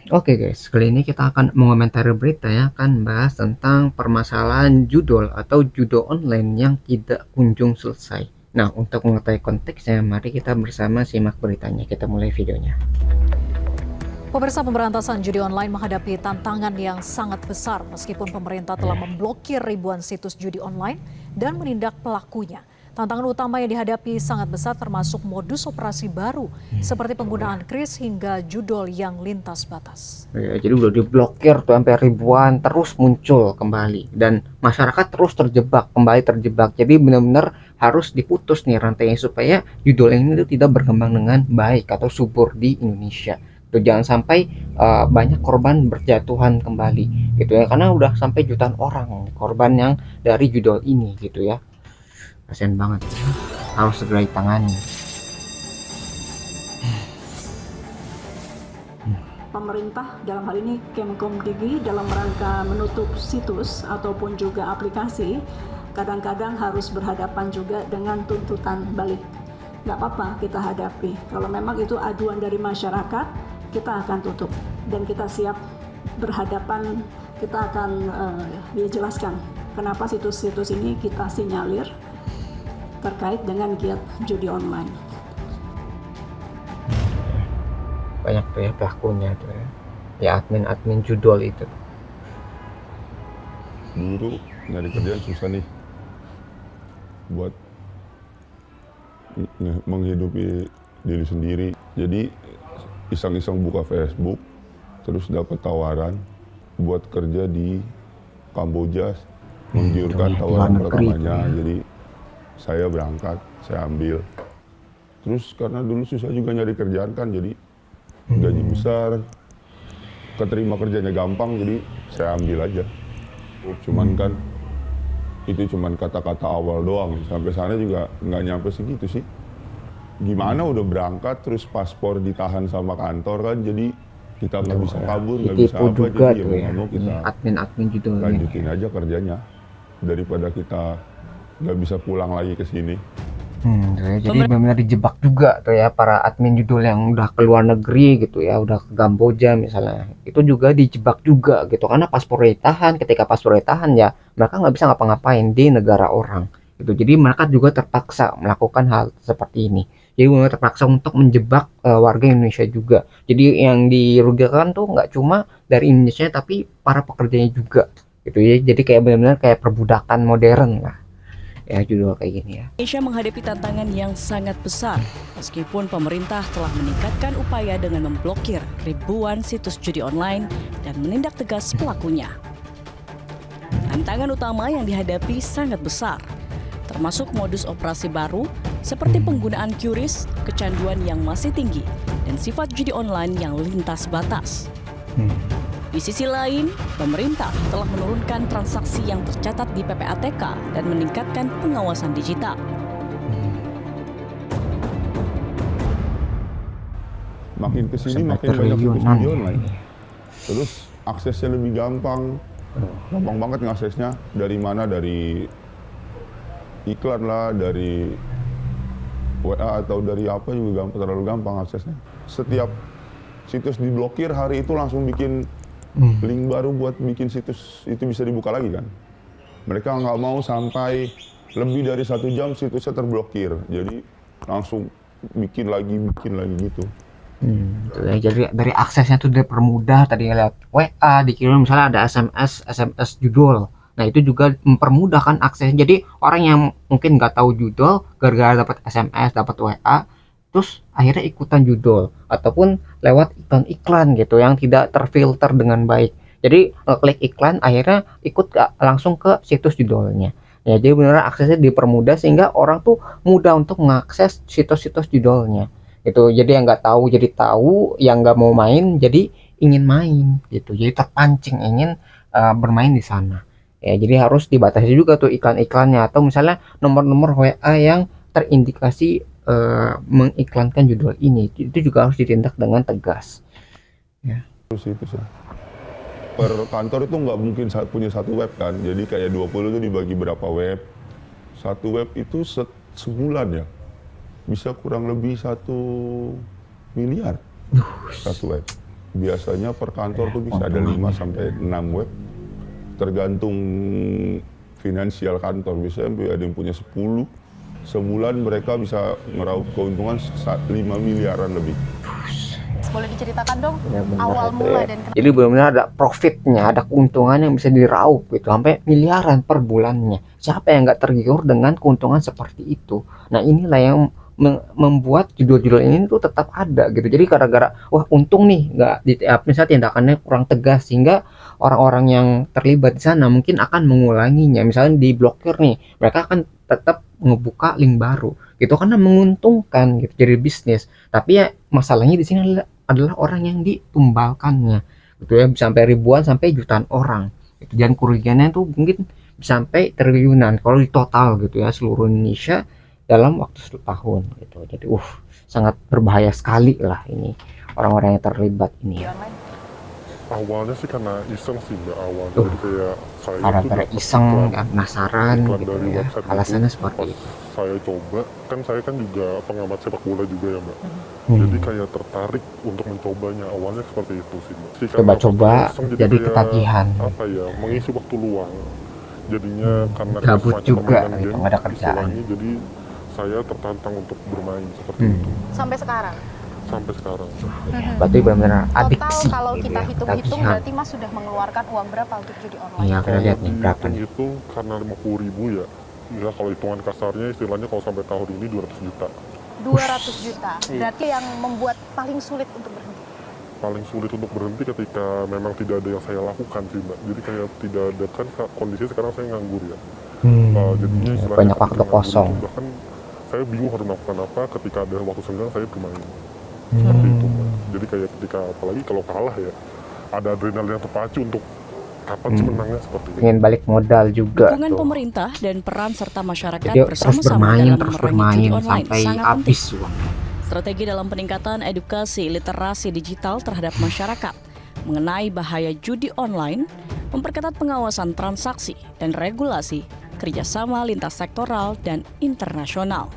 Oke guys, kali ini kita akan mengomentari berita ya, akan bahas tentang permasalahan judul atau judul online yang tidak kunjung selesai. Nah, untuk mengetahui konteksnya, mari kita bersama simak beritanya. Kita mulai videonya. Pemirsa, pemberantasan judi online menghadapi tantangan yang sangat besar meskipun pemerintah telah memblokir ribuan situs judi online dan menindak pelakunya. Tantangan utama yang dihadapi sangat besar termasuk modus operasi baru seperti penggunaan kris hingga judul yang lintas batas. Ya, jadi udah diblokir tuh sampai ribuan terus muncul kembali dan masyarakat terus terjebak. Jadi benar-benar harus diputus nih rantainya supaya judul ini tuh tidak berkembang dengan baik atau subur di Indonesia. Tuh jangan sampai banyak korban berjatuhan kembali gitu ya, karena udah sampai jutaan orang korban yang dari judul ini gitu ya. Kasian banget, harus segera ditangani. Pemerintah dalam hal ini Kemkomdigi dalam rangka menutup situs ataupun juga aplikasi kadang-kadang harus berhadapan juga dengan tuntutan balik. Nggak apa-apa kita hadapi. Kalau memang itu aduan dari masyarakat, kita akan tutup dan kita siap berhadapan. Kita akan jelaskan kenapa situs-situs ini kita sinyalir terkait dengan giat judi online. Banyak tuh ya pelakunya tuh ya admin judul itu. Dulu nyari kerjaan susah nih buat menghidupi diri sendiri, jadi iseng-iseng buka Facebook terus dapat tawaran buat kerja di Kamboja, menggiurkan tawaran pertamanya. Jadi saya berangkat, saya ambil. Terus karena dulu susah juga nyari kerjaan kan, jadi gaji besar, keterima kerjanya gampang, jadi saya ambil aja. Cuman kan itu cuman kata-kata awal doang, sampai sana juga nggak nyampe segitu sih. Gimana udah berangkat terus paspor ditahan sama kantor kan, jadi kita nggak bisa kabur, nggak bisa apa, juga jadi tuh ya, mau kita admin judulnya lanjutin aja kerjanya daripada kita nggak bisa pulang lagi ke sini. Jadi benar-benar dijebak juga tuh ya para admin judul yang udah ke luar negeri gitu ya, udah ke Kamboja misalnya, itu juga dijebak juga gitu karena paspornya ditahan. Ketika paspornya ditahan ya mereka nggak bisa ngapa-ngapain di negara orang gitu. Jadi mereka juga terpaksa melakukan hal seperti ini. Jadi mereka terpaksa untuk menjebak warga Indonesia juga. Jadi yang dirugikan tuh nggak cuma dari Indonesia tapi para pekerjanya juga gitu ya. Jadi kayak benar-benar kayak perbudakan modern lah ya judul kayak gini ya. Indonesia menghadapi tantangan yang sangat besar meskipun pemerintah telah meningkatkan upaya dengan memblokir ribuan situs judi online dan menindak tegas pelakunya. Tantangan utama yang dihadapi sangat besar, termasuk modus operasi baru seperti penggunaan QRIS, kecanduan yang masih tinggi, dan sifat judi online yang lintas batas. Di sisi lain, pemerintah telah menurunkan transaksi yang tercatat di PPATK dan meningkatkan pengawasan digital. Makin kesini makin banyak situs judi online. Terus aksesnya lebih gampang, gampang banget ngaksesnya. Dari mana? Dari iklan lah, dari WA atau dari apa juga gampang, terlalu gampang aksesnya. Setiap situs diblokir hari itu langsung bikin link baru buat bikin situs itu bisa dibuka lagi kan. Mereka nggak mau sampai lebih dari 1 jam situsnya terblokir, jadi langsung bikin lagi gitu. Jadi dari aksesnya tuh dipermudah, tadi lewat WA dikirim misalnya ada SMS judul. Nah itu juga mempermudahkan aksesnya. Jadi orang yang mungkin nggak tahu judul gara-gara dapat SMS, dapat WA, terus akhirnya ikutan judul ataupun lewat iklan-iklan gitu yang tidak terfilter dengan baik. Jadi klik iklan akhirnya ikut langsung ke situs judulnya. Ya jadi benar aksesnya dipermudah sehingga orang tuh mudah untuk mengakses situs-situs judulnya. Itu jadi yang nggak tahu jadi tahu, yang nggak mau main jadi ingin main gitu. Jadi terpancing ingin bermain di sana. Ya jadi harus dibatasi juga tuh iklan-iklannya atau misalnya nomor-nomor WA yang terindikasi mengiklankan judul ini, itu juga harus ditindak dengan tegas ya. Terus itu sih per kantor itu nggak mungkin punya satu web kan, jadi kayak 20 itu dibagi berapa web. Satu web itu sebulan ya bisa kurang lebih 1 miliar satu web. biasanya per kantor tuh bisa ada 5 sampai 6 web, tergantung finansial kantor. Biasanya ada yang punya 10, sebulan mereka bisa meraup keuntungan 5 miliaran lebih. Boleh diceritakan dong Benar-benar awal itu mula ya. dan Jadi benar-benar ada profitnya, ada keuntungan yang bisa diraup gitu sampai miliaran per bulannya. Siapa yang nggak tergiur dengan keuntungan seperti itu? Nah inilah yang membuat judul-judul ini tuh tetap ada gitu. Jadi gara-gara wah untung nih nggak misalnya tindakannya kurang tegas sehingga orang-orang yang terlibat di sana mungkin akan mengulanginya. Misalnya diblokir nih, mereka akan tetap ngebuka link baru gitu karena menguntungkan gitu jadi bisnis. Tapi ya masalahnya di sini adalah orang yang ditumbalkannya gitu ya, sampai ribuan sampai jutaan orang itu, dan kerugiannya tuh mungkin sampai triliunan kalau di total gitu ya seluruh Indonesia dalam waktu 1 tahun gitu. Jadi sangat berbahaya sekali lah ini orang-orang yang terlibat ini ya. online? Awalnya sih karena iseng sih Mbak, awalnya Tuh, jadi kayak saya itu Gara-gara dapet iseng iklan penasaran iklan gitu dari ya, website alasannya itu. seperti Pas itu. saya coba, kan saya kan juga pengamat sepak bola juga ya Mbak, Hmm. jadi kayak tertarik untuk mencobanya, awalnya seperti itu sih Mbak. Jadi karena Coba-coba awalnya iseng, jadi kayak, ketagihan. apa ya, mengisi waktu luang, jadinya karena kayak Gabut semacam juga permainan gitu, game nggak ada kerjaan. istilahnya, jadi saya tertantang untuk bermain seperti Hmm. itu Sampai sekarang. sampai sekarang. Berarti benar-benar Total adiksi kalau gitu kita ya, hitung-hitung tagihan. berarti Mas sudah mengeluarkan uang berapa untuk judi online? Iya, kita lihat nih berapa nih. Dihitung karena 50.000 ya. Ya kalau hitungan kasarnya istilahnya kalau sampai tahun ini 200 juta. 200 juta. Berarti yang membuat paling sulit untuk berhenti. Paling sulit untuk berhenti ketika memang tidak ada yang saya lakukan sih Mbak. Jadi kayak tidak ada, kan kondisinya sekarang saya nganggur ya. Jadinya istilahnya Banyak waktu ketika nganggur kosong. itu bahkan saya bingung harus melakukan apa, ketika ada waktu senggang saya bermain. Seperti itu Mbak. Jadi kayak ketika apalagi kalau kalah ya ada adrenalin yang terpacu untuk kapan sih menangnya seperti itu. Ingin balik modal juga Dukungan tuh. pemerintah dan peran serta masyarakat Jadi terus bersama-sama bermain, dalam terus memerangi bermain judi online sampai sangat habis penting. uang. Strategi dalam peningkatan edukasi literasi digital terhadap masyarakat mengenai bahaya judi online, memperketat pengawasan transaksi dan regulasi, kerjasama lintas sektoral dan internasional.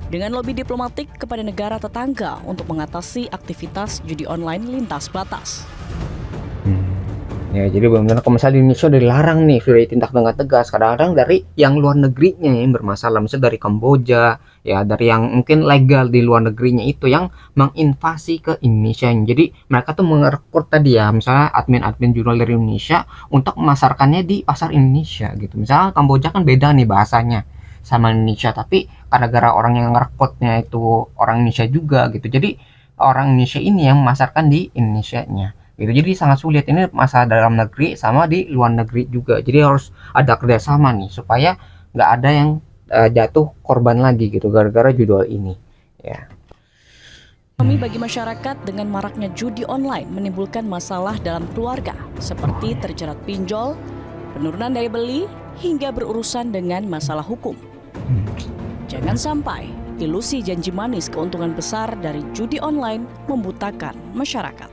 Dengan lobi diplomatik kepada negara tetangga untuk mengatasi aktivitas judi online lintas batas. Ya, jadi benar-benar kalau misalnya di Indonesia udah dilarang nih, sudah ditindak dengan tegas. Kadang-kadang dari yang luar negerinya yang bermasalah, misalnya dari Kamboja, ya dari yang mungkin legal di luar negerinya itu yang menginvasi ke Indonesia. Jadi mereka tuh merekrut tadi ya, misalnya admin-admin jurnal dari Indonesia untuk memasarkannya di pasar Indonesia gitu. Misalnya Kamboja kan beda nih bahasanya sama Indonesia, tapi gara-gara orang yang ngerekrutnya itu orang Indonesia juga gitu. Jadi orang Indonesia ini yang memasarkan di Indonesianya gitu. Jadi sangat sulit, ini masalah dalam negeri sama di luar negeri juga. Jadi harus ada kerjasama nih supaya nggak ada yang jatuh korban lagi gitu gara-gara judul ini ya. Ekonomi bagi masyarakat dengan maraknya judi online menimbulkan masalah dalam keluarga seperti terjerat pinjol, penurunan daya beli, hingga berurusan dengan masalah hukum. Jangan sampai ilusi janji manis keuntungan besar dari judi online membutakan masyarakat.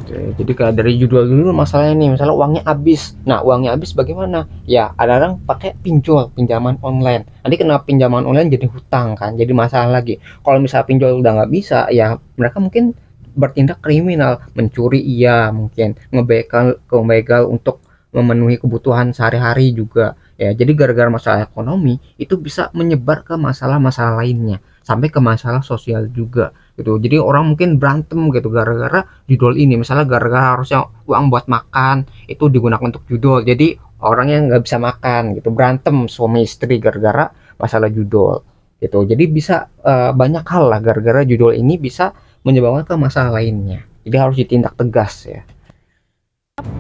Oke, jadi kayak dari judul dulu masalahnya nih, misalnya uangnya habis. Nah, uangnya habis bagaimana? Ya, ada orang pakai pinjol, pinjaman online. Nanti kena pinjaman online jadi hutang kan, jadi masalah lagi. Kalau misalnya pinjol udah nggak bisa, ya mereka mungkin bertindak kriminal, mencuri iya mungkin, ngebegal untuk memenuhi kebutuhan sehari-hari juga. Ya, jadi gara-gara masalah ekonomi itu bisa menyebar ke masalah-masalah lainnya, sampai ke masalah sosial juga gitu. Jadi orang mungkin berantem gitu gara-gara judul ini, misalnya gara-gara harusnya uang buat makan itu digunakan untuk judul, jadi orang yang nggak bisa makan gitu berantem suami istri gara-gara masalah judul gitu. Jadi bisa banyak hal lah gara-gara judul ini bisa menyebabkan ke masalah lainnya, jadi harus ditindak tegas ya.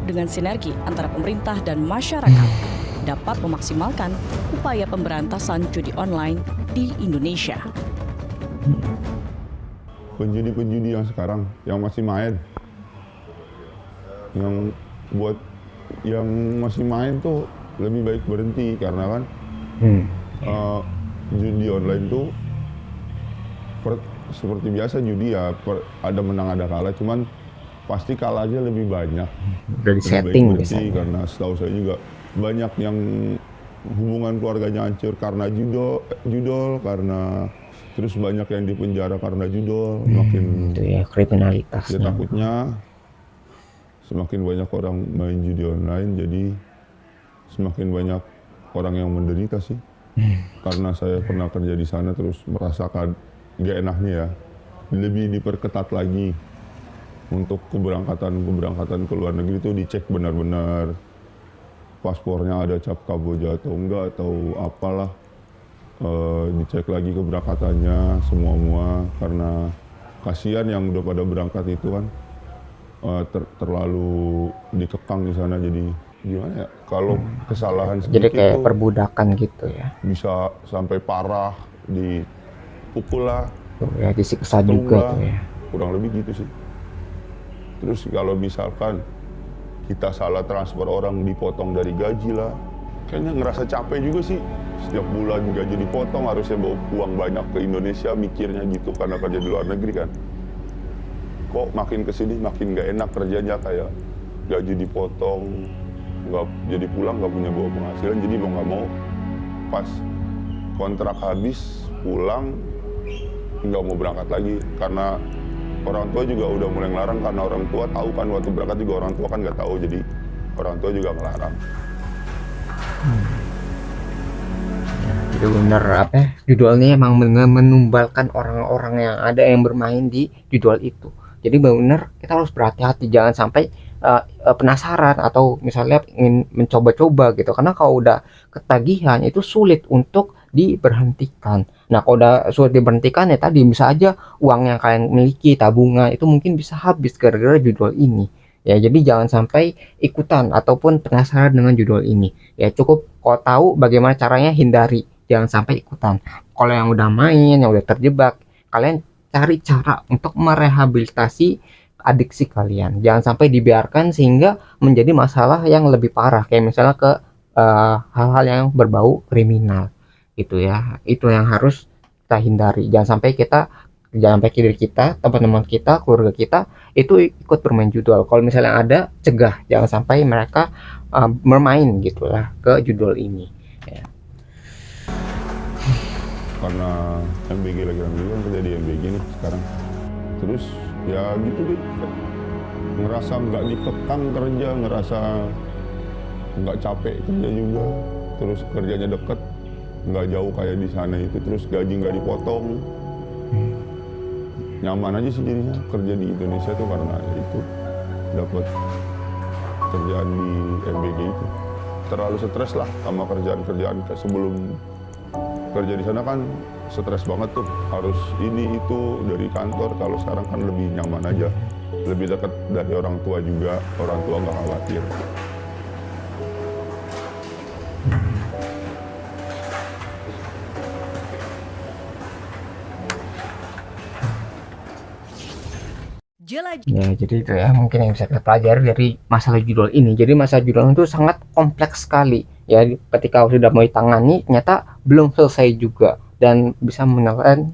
Dengan sinergi antara pemerintah dan masyarakat dapat memaksimalkan upaya pemberantasan judi online di Indonesia. Penjudi-penjudi yang sekarang yang masih main, yang masih main tuh lebih baik berhenti karena kan judi online tuh seperti biasa judi ya, ada menang ada kalah, cuman pasti kalahnya lebih banyak. Udah di setting biasanya. Karena setahu saya juga banyak yang hubungan keluarganya hancur karena judol, karena Terus banyak yang dipenjara karena judol, makin Itu ya ya kriminalitasnya. takutnya semakin banyak orang main judi online, jadi semakin banyak orang yang menderita sih. Karena saya pernah kerja di sana terus merasakan gak enaknya ya. Lebih diperketat lagi untuk keberangkatan ke luar negeri itu dicek benar-benar paspornya ada cap Kamboja atau enggak atau apalah. Dicek lagi keberangkatannya semua karena kasihan yang udah pada berangkat itu kan terlalu dikekang di sana, jadi gimana ya, kalau kesalahan Jadi sedikit kayak tuh perbudakan gitu ya. bisa sampai parah, dipukul lah, Tuh ya disiksa ketung juga lah, tuh ya. kurang lebih gitu sih. Terus kalau misalkan kita salah transfer orang dipotong dari gaji lah, kayaknya ngerasa capek juga sih. Setiap bulan gaji dipotong, harusnya bawa uang banyak ke Indonesia, mikirnya gitu karena kerja di luar negeri kan. Kok makin kesini makin gak enak kerjanya, kayak gaji dipotong, nggak jadi pulang nggak punya bawa penghasilan, jadi mau nggak mau pas kontrak habis pulang nggak mau berangkat lagi karena orang tua juga udah mulai ngelarang, karena orang tua tahu kan waktu berangkat juga orang tua kan nggak tahu, jadi orang tua juga ngelarang. Jadi bener apa ya, judulnya emang menumbalkan orang-orang yang ada yang bermain di judul itu. Jadi bener kita harus berhati-hati, jangan sampai penasaran atau misalnya ingin mencoba-coba gitu, karena kalau udah ketagihan itu sulit untuk diberhentikan. Nah kalau udah sulit diberhentikan ya tadi bisa aja uang yang kalian miliki tabungan itu mungkin bisa habis gara-gara judul ini ya. Jadi jangan sampai ikutan ataupun penasaran dengan judul ini ya, cukup kalau tahu bagaimana caranya hindari, jangan sampai ikutan. Kalau yang udah main, yang udah terjebak, kalian cari cara untuk merehabilitasi adiksi kalian. Jangan sampai dibiarkan sehingga menjadi masalah yang lebih parah, kayak misalnya ke hal-hal yang berbau kriminal gitu ya. Itu yang harus kita hindari. Jangan sampai diri kita, teman-teman kita, keluarga kita itu ikut bermain judul. Kalau misalnya ada, cegah, jangan sampai mereka bermain gitulah ke judul ini ya. Karena MBG lagi kan kerja di MBG nih sekarang, terus ya gitu deh, ngerasa nggak dikekang kerja, ngerasa nggak capek kerja juga, terus kerjanya deket, nggak jauh kayak di sana itu, terus gaji nggak dipotong, nyaman aja sih jadinya kerja di Indonesia tuh karena itu dapat kerjaan di MBG itu. Terlalu stres lah sama kerjaan sebelum kerja di sana kan stres banget tuh, harus ini itu dari kantor. Kalau sekarang kan lebih nyaman aja, lebih dekat dari orang tua juga, orang tua nggak khawatir. Ya, jadi itu ya mungkin yang bisa kita pelajari dari masalah judul ini. Jadi masalah judul itu sangat kompleks sekali. Ya, ketika sudah mau ditangani, ternyata belum selesai juga dan bisa menelan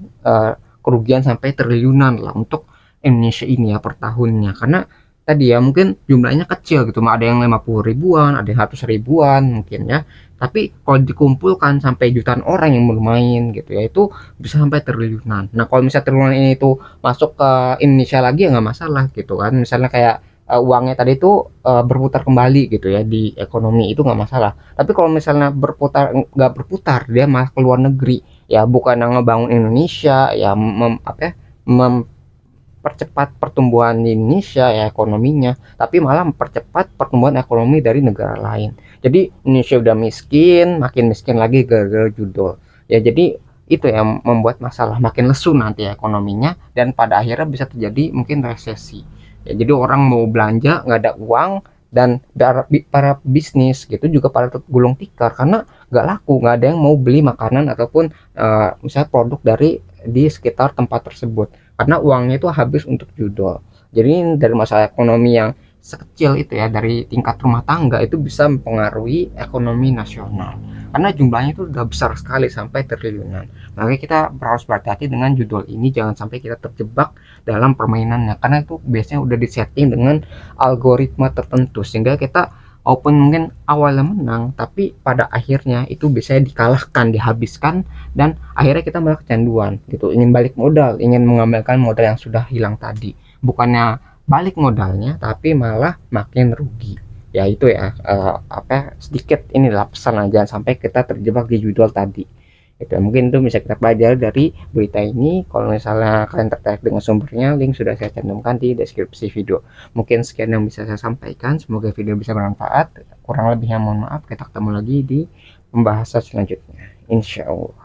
kerugian sampai triliunan lah untuk Indonesia ini ya per tahunnya. Karena tadi ya mungkin jumlahnya kecil gitu, ada yang 50 ribuan, ada yang 100 ribuan mungkin ya. Tapi kalau dikumpulkan sampai jutaan orang yang bermain gitu ya, itu bisa sampai triliunan. Nah kalau misalnya triliunan ini tuh masuk ke Indonesia lagi ya nggak masalah gitu kan, misalnya kayak uangnya tadi itu berputar kembali gitu ya di ekonomi, itu nggak masalah. Tapi kalau misalnya nggak berputar, dia malah ke luar negeri ya, bukan ngebangun Indonesia ya, mempercepat pertumbuhan di Indonesia ya ekonominya, tapi malah mempercepat pertumbuhan ekonomi dari negara lain. Jadi Indonesia udah miskin, makin miskin lagi gara-gara judul ya. Jadi itu yang membuat masalah, makin lesu nanti ekonominya, dan pada akhirnya bisa terjadi mungkin resesi ya. Jadi orang mau belanja nggak ada uang, dan para bisnis gitu juga pada gulung tikar karena nggak laku, nggak ada yang mau beli makanan ataupun misalnya produk di sekitar tempat tersebut karena uangnya itu habis untuk judul. Jadi dari masalah ekonomi yang sekecil itu ya, dari tingkat rumah tangga, itu bisa mempengaruhi ekonomi nasional karena jumlahnya itu udah besar sekali sampai triliunan. Makanya kita harus berhati-hati dengan judul ini, jangan sampai kita terjebak dalam permainannya, karena itu biasanya udah disetting dengan algoritma tertentu sehingga kita walaupun mungkin awalnya menang, tapi pada akhirnya itu bisa dikalahkan, dihabiskan, dan akhirnya kita malah kecanduan gitu, ingin balik modal, ingin mengembalikan modal yang sudah hilang tadi. Bukannya balik modalnya, tapi malah makin rugi. Ya itu ya, sedikit inilah pesan aja, sampai kita terjebak di judul tadi. Itu mungkin itu bisa kita pelajari dari berita ini. Kalau misalnya kalian tertarik dengan sumbernya, link sudah saya cantumkan di deskripsi video. Mungkin sekian yang bisa saya sampaikan, semoga video bisa bermanfaat. Kurang lebihnya mohon maaf, kita ketemu lagi di pembahasan selanjutnya, insya Allah.